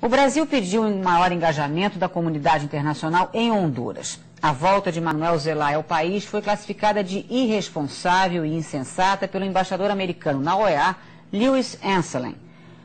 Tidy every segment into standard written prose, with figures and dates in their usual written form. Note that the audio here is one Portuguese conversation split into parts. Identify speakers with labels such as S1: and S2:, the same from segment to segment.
S1: O Brasil pediu um maior engajamento da comunidade internacional em Honduras. A volta de Manuel Zelaya ao país foi classificada de irresponsável e insensata pelo embaixador americano na OEA, Lewis Anselin.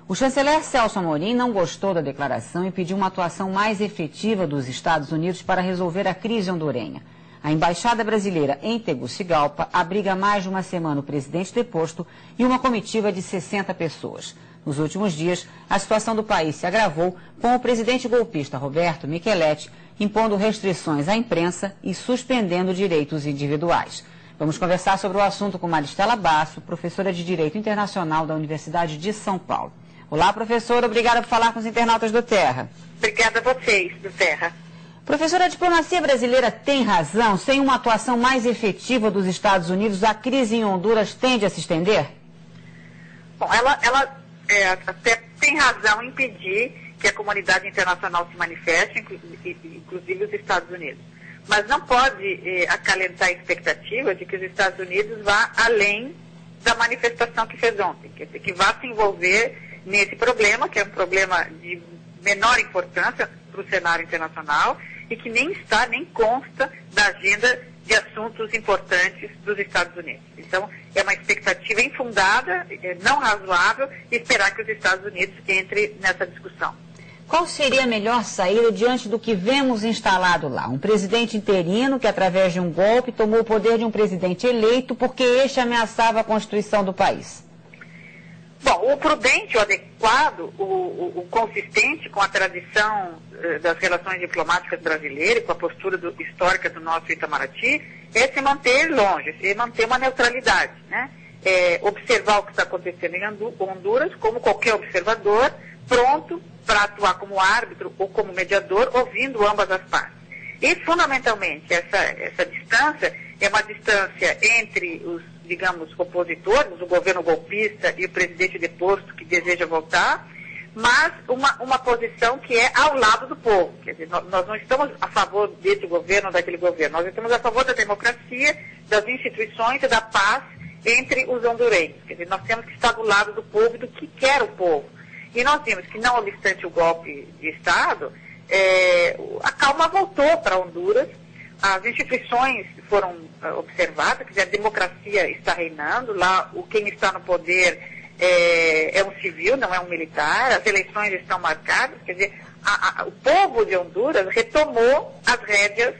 S1: O chanceler Celso Amorim não gostou da declaração e pediu uma atuação mais efetiva dos Estados Unidos para resolver a crise hondurenha. A embaixada brasileira em Tegucigalpa abriga mais de uma semana o presidente deposto e uma comitiva de 60 pessoas. Nos últimos dias, a situação do país se agravou com o presidente golpista Roberto Micheletti impondo restrições à imprensa e suspendendo direitos individuais. Vamos conversar sobre o assunto com Maristela Basso, professora de Direito Internacional da Universidade de São Paulo. Olá, professora. Obrigada por falar com os internautas do Terra.
S2: Obrigada a vocês, do Terra.
S1: Professora, a diplomacia brasileira tem razão? Sem uma atuação mais efetiva dos Estados Unidos, a crise em Honduras tende a se estender?
S2: Bom, ela até tem razão em impedir que a comunidade internacional se manifeste, inclusive os Estados Unidos. Mas não pode acalentar a expectativa de que os Estados Unidos vá além da manifestação que fez ontem, quer dizer, que vá se envolver nesse problema, que é um problema de menor importância para o cenário internacional e que nem consta da agenda de assuntos importantes dos Estados Unidos. Então, é uma expectativa infundada, não razoável, esperar que os Estados Unidos entrem nessa discussão.
S1: Qual seria a melhor saída diante do que vemos instalado lá? Um presidente interino que, através de um golpe, tomou o poder de um presidente eleito porque este ameaçava a Constituição do país.
S2: Bom, o prudente, o adequado, o consistente com a tradição das relações diplomáticas brasileiras, com a postura histórica do nosso Itamaraty, é se manter longe, se manter uma neutralidade, né? Observar o que está acontecendo em Honduras, como qualquer observador, pronto para atuar como árbitro ou como mediador, ouvindo ambas as partes. E, fundamentalmente, essa distância é uma distância entre os, digamos, opositores, o governo golpista e o presidente deposto que deseja voltar, mas uma posição que é ao lado do povo. Quer dizer, nós não estamos a favor desse governo ou daquele governo, nós estamos a favor da democracia, das instituições e da paz entre os hondurenhos. Quer dizer, nós temos que estar do lado do povo e do que quer o povo. E nós vimos que, não obstante o golpe de Estado, a calma voltou para Honduras, as instituições foram observadas, quer dizer, a democracia está reinando, lá quem está no poder é um civil, não é um militar, as eleições estão marcadas, quer dizer, o povo de Honduras retomou as rédeas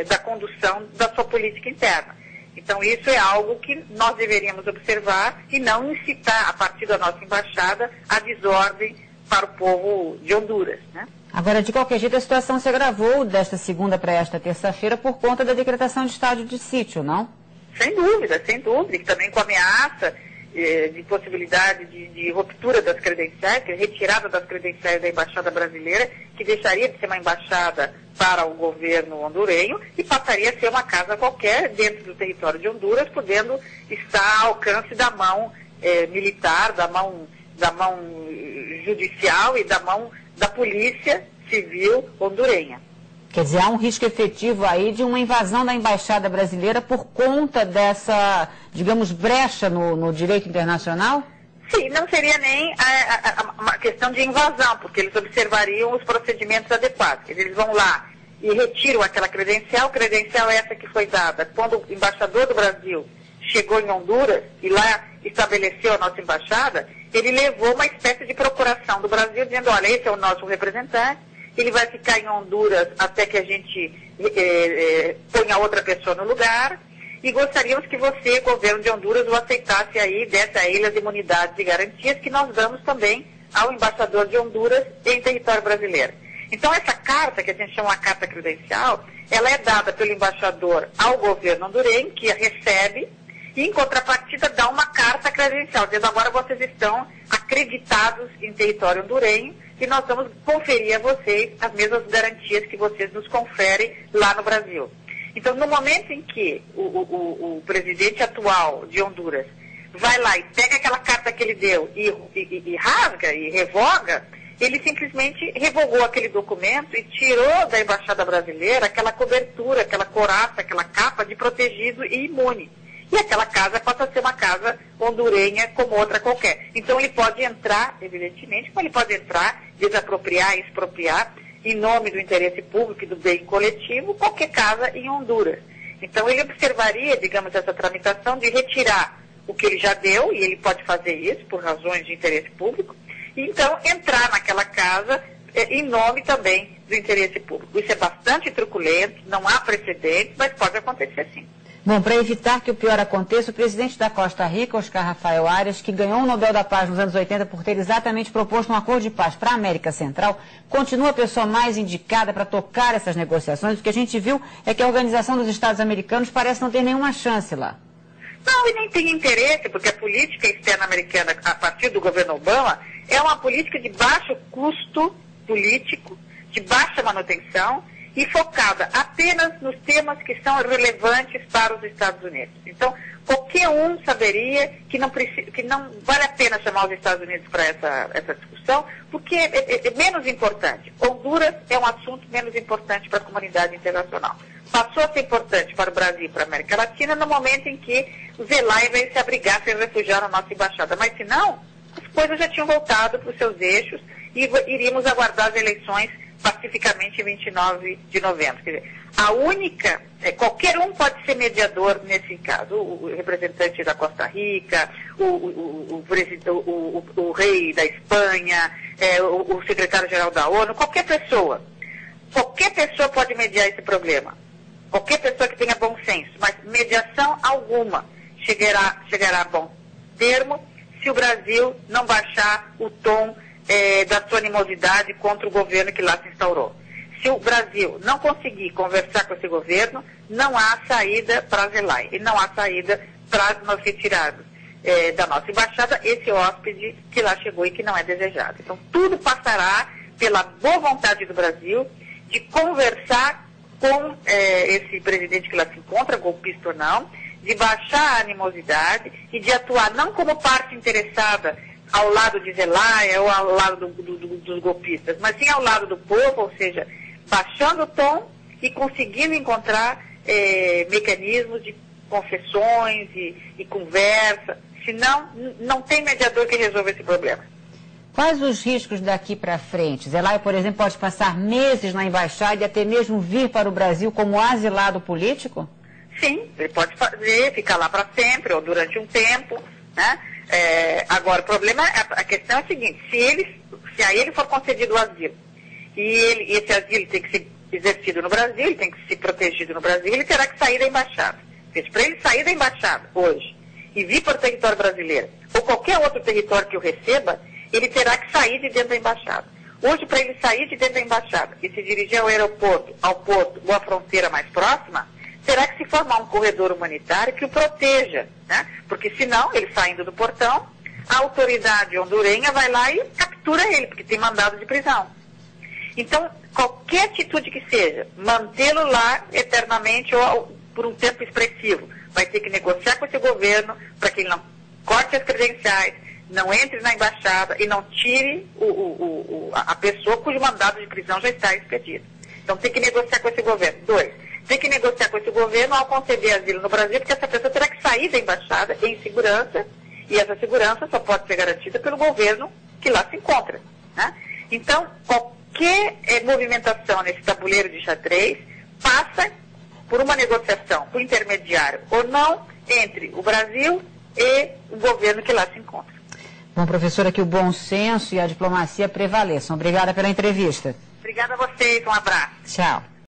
S2: da condução da sua política interna. Então, isso é algo que nós deveríamos observar e não incitar, a partir da nossa embaixada, a desordem para o povo de Honduras, né?
S1: Agora, de qualquer jeito, a situação se agravou desta segunda para esta terça-feira por conta da decretação de estado de sítio, não?
S2: Sem dúvida, e também com ameaça de possibilidade de ruptura das credenciais, retirada das credenciais da embaixada brasileira, que deixaria de ser uma embaixada para o governo hondurenho e passaria a ser uma casa qualquer dentro do território de Honduras, podendo estar ao alcance da mão militar, da mão judicial e da mão da polícia civil hondurenha.
S1: Quer dizer, há um risco efetivo aí de uma invasão da embaixada brasileira por conta dessa, digamos, brecha no direito internacional?
S2: Sim, não seria nem uma questão de invasão, porque eles observariam os procedimentos adequados. Eles vão lá e retiram aquela credencial essa que foi dada quando o embaixador do Brasil chegou em Honduras e lá estabeleceu a nossa embaixada. Ele levou uma espécie de procuração do Brasil, dizendo, olha, esse é o nosso representante, ele vai ficar em Honduras até que a gente ponha outra pessoa no lugar, e gostaríamos que você, governo de Honduras, o aceitasse aí dessa ilha de imunidades e garantias que nós damos também ao embaixador de Honduras em território brasileiro. Então, essa carta, que a gente chama uma carta credencial, ela é dada pelo embaixador ao governo hondurenho, que a recebe, e, em contrapartida, dá uma carta credencial, dizendo agora vocês estão acreditados em território hondurenho e nós vamos conferir a vocês as mesmas garantias que vocês nos conferem lá no Brasil. Então, no momento em que o presidente atual de Honduras vai lá e pega aquela carta que ele deu e rasga e revoga, ele simplesmente revogou aquele documento e tirou da embaixada brasileira aquela cobertura, aquela couraça, aquela capa de protegido e imune. e aquela casa passa a ser uma casa hondurenha como outra qualquer. Então ele pode entrar, evidentemente, mas ele pode entrar, desapropriar e expropriar em nome do interesse público e do bem coletivo qualquer casa em Honduras. Então ele observaria, digamos, essa tramitação de retirar o que ele já deu, e ele pode fazer isso por razões de interesse público, e então entrar naquela casa em nome também do interesse público. Isso é bastante truculento, não há precedentes, mas pode acontecer sim.
S1: Bom, para evitar que o pior aconteça, o presidente da Costa Rica, Oscar Rafael Arias, que ganhou o Nobel da Paz nos anos 80 por ter exatamente proposto um acordo de paz para a América Central, continua a pessoa mais indicada para tocar essas negociações. O que a gente viu é que a Organização dos Estados Americanos parece não ter nenhuma chance lá.
S2: Não, e nem tem interesse, porque a política externa americana, a partir do governo Obama, é uma política de baixo custo político, de baixa manutenção e focada apenas nos temas que são relevantes para os Estados Unidos. Então, qualquer um saberia que não vale a pena chamar os Estados Unidos para essa discussão, porque é menos importante. Honduras é um assunto menos importante para a comunidade internacional. Passou a ser importante para o Brasil e para a América Latina no momento em que o Zelaya veio se abrigar, se refugiar na nossa embaixada. Mas, se não, as coisas já tinham voltado para os seus eixos e iríamos aguardar as eleições pacificamente em 29 de novembro. Quer dizer, qualquer um pode ser mediador nesse caso. O representante da Costa Rica, o rei da Espanha, o secretário-geral da ONU, qualquer pessoa pode mediar esse problema. Qualquer pessoa que tenha bom senso, mas mediação alguma chegará a bom termo se o Brasil não baixar o tom da sua animosidade contra o governo que lá se instaurou. Se o Brasil não conseguir conversar com esse governo, não há saída para Zelaya e não há saída para nós retirarmos da nossa embaixada esse hóspede que lá chegou e que não é desejado. Então, tudo passará pela boa vontade do Brasil de conversar com esse presidente que lá se encontra, golpista ou não, de baixar a animosidade e de atuar não como parte interessada ao lado de Zelaya ou ao lado dos golpistas, mas sim ao lado do povo, ou seja, baixando o tom e conseguindo encontrar mecanismos de concessões e conversa. Senão, não tem mediador que resolva esse problema.
S1: Quais os riscos daqui para frente? Zelaya, por exemplo, pode passar meses na embaixada e até mesmo vir para o Brasil como asilado político?
S2: Sim, ele pode ficar lá para sempre ou durante um tempo, né? Agora, a questão é a seguinte: se a ele for concedido o asilo e esse asilo tem que ser exercido no Brasil, ele tem que ser protegido no Brasil, ele terá que sair da embaixada. Para ele sair da embaixada hoje e vir para o território brasileiro ou qualquer outro território que o receba, ele terá que sair de dentro da embaixada. Hoje, para ele sair de dentro da embaixada e se dirigir ao aeroporto, ao porto ou à fronteira mais próxima, terá que se formar um corredor humanitário que o proteja, né? Porque senão, ele saindo do portão, a autoridade hondurenha vai lá e captura ele, porque tem mandado de prisão. Então, qualquer atitude que seja, mantê-lo lá eternamente ou por um tempo expressivo, vai ter que negociar com esse governo para que ele não corte as credenciais, não entre na embaixada e não tire a pessoa cujo mandado de prisão já está expedido. Então tem que negociar com esse governo. 2, tem que negociar com esse governo ao conceder asilo no Brasil, porque essa pessoa terá que sair da embaixada em segurança, e essa segurança só pode ser garantida pelo governo que lá se encontra, né? Então, qualquer movimentação nesse tabuleiro de xadrez passa por uma negociação, por intermediário ou não, entre o Brasil e o governo que lá se encontra.
S1: Bom, professora, que o bom senso e a diplomacia prevaleçam. Obrigada pela entrevista.
S2: Obrigada a vocês, um abraço.
S1: Tchau.